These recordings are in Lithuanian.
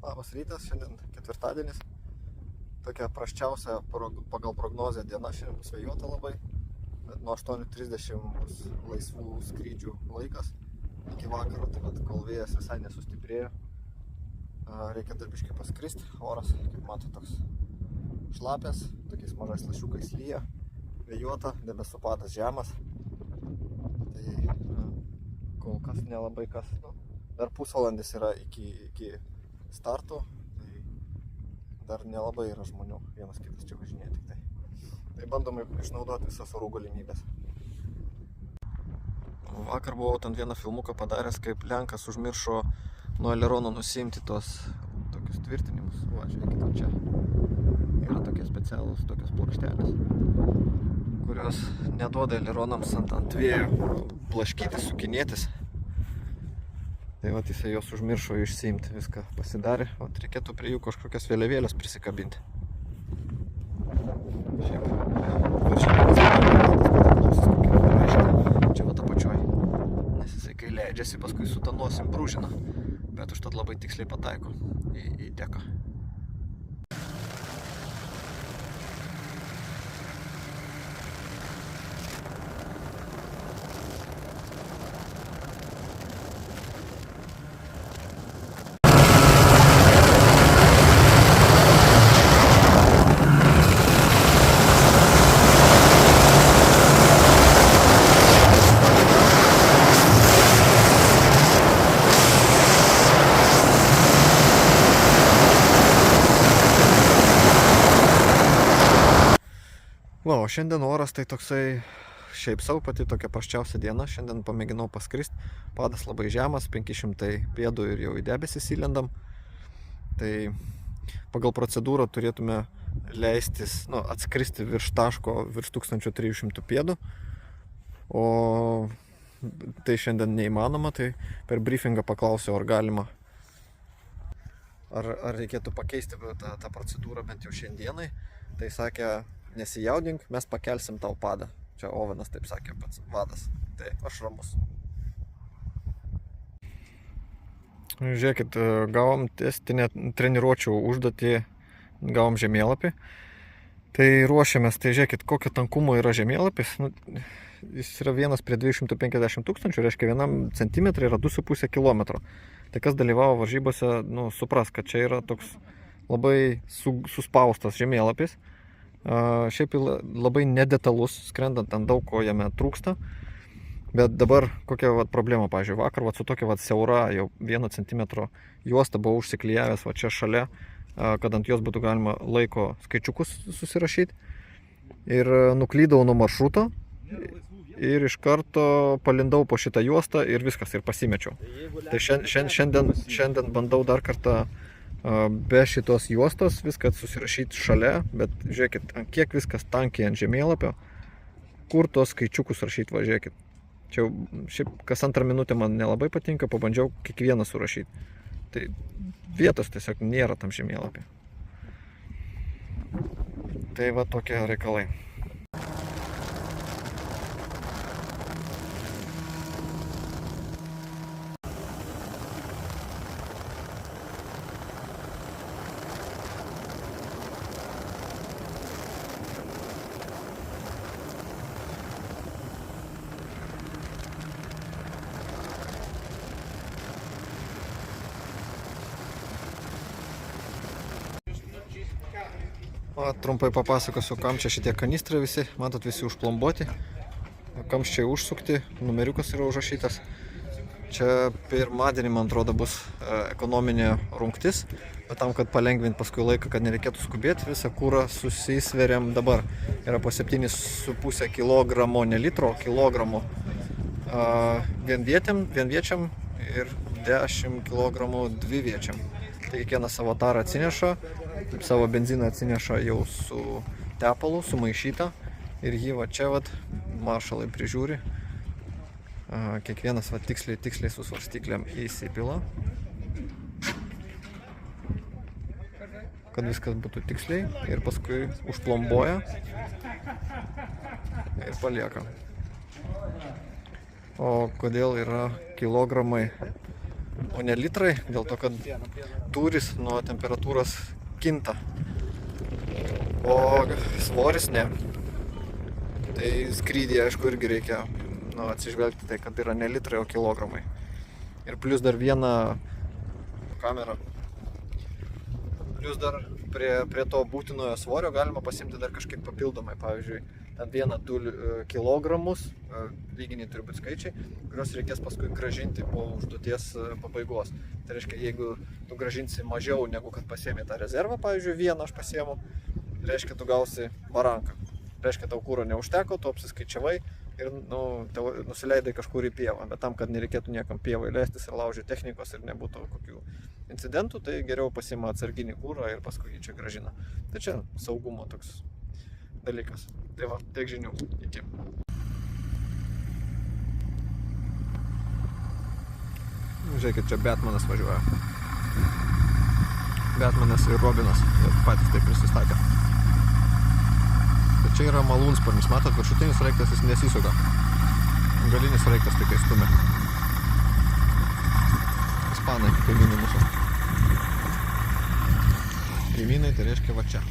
Labas rytas, šiandien ketvirtadienis. Tokia prasčiausia pagal prognozę diena, šiandien bus vėjuota labai. Bet nuo 8:30 bus laisvų skrydžių laikas iki vakaro, tai vat, kol vėjas visai nesustiprėjo. Reikia dar biškį paskristi, oras, kaip mato, toks šlapės, tokiais mažais lašiukais lyja, vėjuota, debesų padas žemas. Tai kol kas nelabai kas, dar pusvalandis yra iki starto, tai dar nelabai yra žmonių, vienas kitas čia važinėja tik tai. Tai bandome išnaudoti visas orų galimybės. Vakar buvau ten vieną filmuką padaręs, kaip Lenkas užmiršo nuo ailerono nusiimti tos tokius tvirtinimus. Va, žiūrėkite, čia yra tokie specialūs, tokios plokštelės, kurios neduoda aileronams ant vėjo blaškytis, sukinėtis. Tai vat jisai jos užmiršo išsiimti, viską pasidarė. Vat reikėtų prie jų kažkokias vėliavėlės prisikabinti. Šiaip, čia vat apačioj. Nes jisai kai leidžiasi, paskui su ta nosim brūžina. Bet užtat labai tiksliai pataiko į deką. Va, o šiandien oras tai toksai šiaip savo pati tokia prasčiausia diena. Šiandien pamėginau paskrist, padas labai žemas, 500 pėdų ir jau į debesis įlendam. Tai pagal procedūrą turėtume leistis, atskristi virš taško, virš 1300 pėdų. O tai šiandien neįmanoma, tai per briefingą paklausiau, ar galima, ar reikėtų pakeisti tą procedūrą bent jau šiandienai. Tai sakė, nesijaudink, mes pakelsim tau padą. Čia Ovenas taip sakė pats vadas. Tai aš ramus. Žiūrėkit, gavom testinę treniruočių užduotį, gavom žemėlapį. Tai ruošiamės, tai žiūrėkit, kokio tankumo yra žemėlapis. Jis yra 1 prie 250 tūkstančių, reiškia 1 centimetrai yra 2,5 kilometro. Tai kas dalyvavo varžybose, supras, kad čia yra toks labai suspaustas žemėlapis. Šiaip labai nedetalus, skrendant ant daug ko jame trūksta. Bet dabar kokia problema, pavyzdžiui, vakar su tokia siaura, jau 1 centimetro juosta buvau užsiklijavęs čia šalia, kad ant jos būtų galima laiko skaičiukus susirašyti. Ir nuklydau nuo maršruto ir iš karto palindau po šitą juostą ir viskas, ir pasimečiau. Tai šiandien bandau dar kartą be šitos juostos viską susirašyti šalia, bet žiūrėkit, kiek viskas tankiai ant žemėlapio, kur tos skaičiukus rašyti, žiūrėkit. Čia šiaip kas antrą minutę man nelabai patinka, pabandžiau kiekvieną surašyti. Tai vietos tiesiog nėra tam žemėlapį. Tai va tokie reikalai. Trumpai papasakosiu, kam čia šitie kanistrai visi, matot, visi užplombuoti, kamščiai užsukti, numeriukas yra užrašytas. Čia pirmadienį, man atrodo, bus ekonominė rungtis, bet tam, kad palengvinti paskui laiką, kad nereikėtų skubėti, visą kūrą susisveriam dabar. Yra po 7,5 kg, ne litro, kilogramų vienviečiam ir 10 kg dviviečiam. Tai kiekvieną savo tarą atsineša, savo benziną atsineša jau su tepalu, sumaišyta ir jį čia maršalai prižiūri. Kiekvienas tiksliai su svarstyklėm įsipila, kad viskas būtų tiksliai, ir paskui užplombuoja ir palieka. O kodėl yra kilogramai, o ne litrai? Dėl to, kad tūris nuo temperatūros kinta, o svoris ne. Tai skrydį, aišku, irgi reikia atsižvelgti tai, kad yra ne litrai, o kilogramai. Ir plus dar vieną kamerą. Plus dar prie to būtinojo svorio galima pasimti dar kažkiek papildomai. Pavyzdžiui, ten 1-2 kilogramus, lyginiai turi būti skaičiai, kurios reikės paskui grąžinti po užduoties pabaigos. Tai reiškia, jeigu tu grąžinsi mažiau negu kad pasiėmė tą rezervą, pavyzdžiui, vieną aš pasiėmu, reiškia, tu gausi baranką. Reiškia, tau kūro neužteko, tu apsiskaičiavai ir nusileidai kažkur į pievą. Bet tam, kad nereikėtų niekam pievai leistis ir laužyti technikos ir nebūtų kokių incidentų, tai geriau pasiima atsarginį kūrą ir paskui jį čia grąžina. Tai čia saugumo toks dalykas. Tai va, tiek žinių. Iki. Žiūrėkit, čia Batmanas važiuoja. Batmanas ir Robinas patys taip prisistatė. Tai čia yra malūnsparnis, matot, viršutinis sraigtas jis nesisuka. Galinis sraigtas tik stumia. Ispanai, kaimynai mūsų. Kaimynai tai reiškia va čia.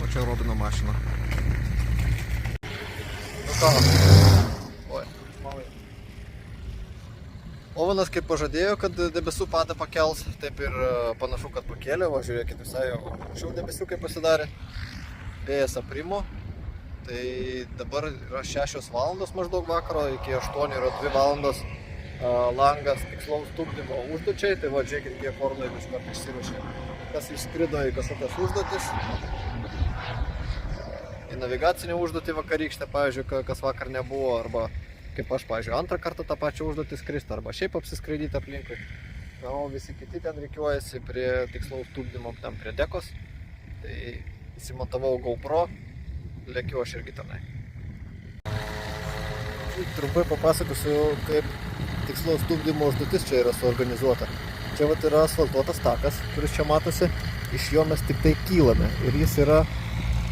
O čia Robino mašina. Nu ką? Oi, malai. Ovenas kaip pažadėjo, kad debesų padą pakels, taip ir panašu, kad pakėlė. Va, žiūrėkit, visai jau anksčiau debesiukai pasidarė. Vėjas aprimo. Tai dabar yra 6 valandos maždaug vakaro, iki 8 yra 2 valandos langas tikslaus tupdymo užduočiai. Tai va, žiūrėkit, kiek orlaivių iškart išsiruošė. Kas išskrido į kažkokias užduotis. Į navigacinę užduotį vakarykštę, pavyzdžiui, kas vakar nebuvo, arba kaip aš, pavyzdžiui, antrą kartą tą pačią užduotį skristi, arba šiaip apsiskraidyti aplinkui. O visi kiti ten reikiuojasi prie tikslaus tupdymo, ten prie dekos. Tai įsimontavau GoPro, lėkiu aš irgi tenai. Trumpai papasakosiu, kaip tikslaus tupdymo užduotis čia yra suorganizuota. Čia vat yra asfaltuotas takas, kuris čia matosi, iš jo mes tik tai kylame. Ir jis yra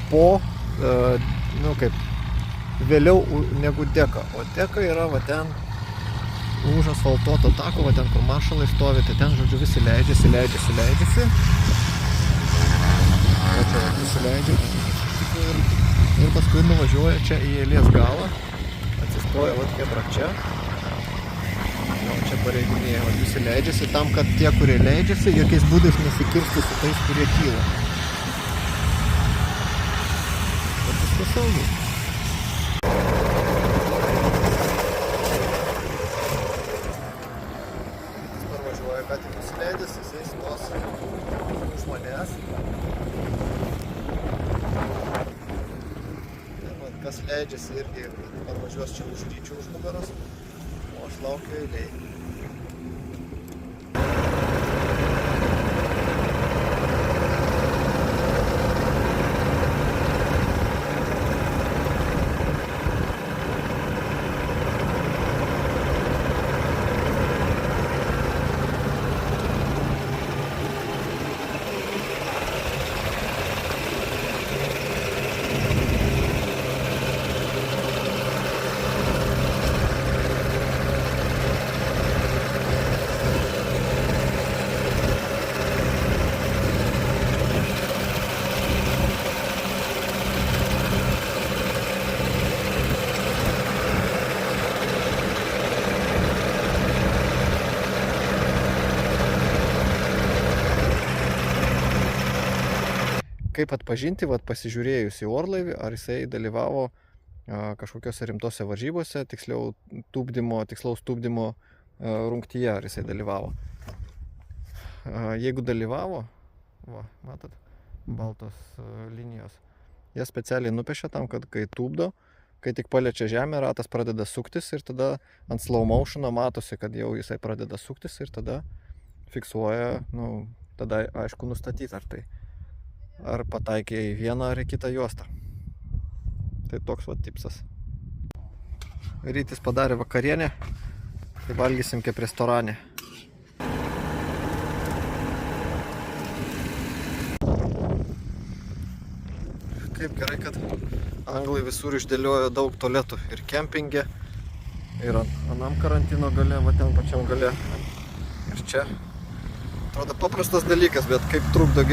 po, vėliau negu deka. O deka yra va ten už asfaltuoto tako, va ten kur maršalai stovi, tai ten, žodžiu, visi leidžiasi. O čia visi leidžiasi. Ir paskui nuvažiuoja čia į eilės galą, atsistoja va kebra čia. O čia pareidinėja, va visi leidžiasi tam, kad tie, kurie leidžiasi, jokiais būdais nesikirstų su tais, kurie kyla. Bet viskas saugu. Ką tik nusileidęs, jisai stos už manęs. Ir kas leidžiasi irgi parvažiuos čia už ryčių už nugaros, o aš laukiu eilėj. Kaip atpažinti, pasižiūrėjus į orlaivį, ar jisai dalyvavo kažkokiose rimtose varžybose, tikslaus tupdymo rungtyje, ar jisai dalyvavo. Jeigu dalyvavo, va, matot, baltos linijos, jie specialiai nupiešia tam, kad kai tupdo, kai tik paliečia žemę, ratas pradeda suktis ir tada ant slow motiono matosi, kad jau jisai pradeda suktis ir tada fiksuoja, tada aišku nustatyti, ar pataikė į vieną ar į kitą juostą. Tai toks va tipsas. Rytis padarė vakarienę, tai valgysim kaip restorane. Kaip gerai, kad anglai visur išdėliojo daug tualetų ir kempinge, ir anam karantino gale, va ten pačiam gale. čia. Atrodo paprastas dalykas, bet kaip trukdo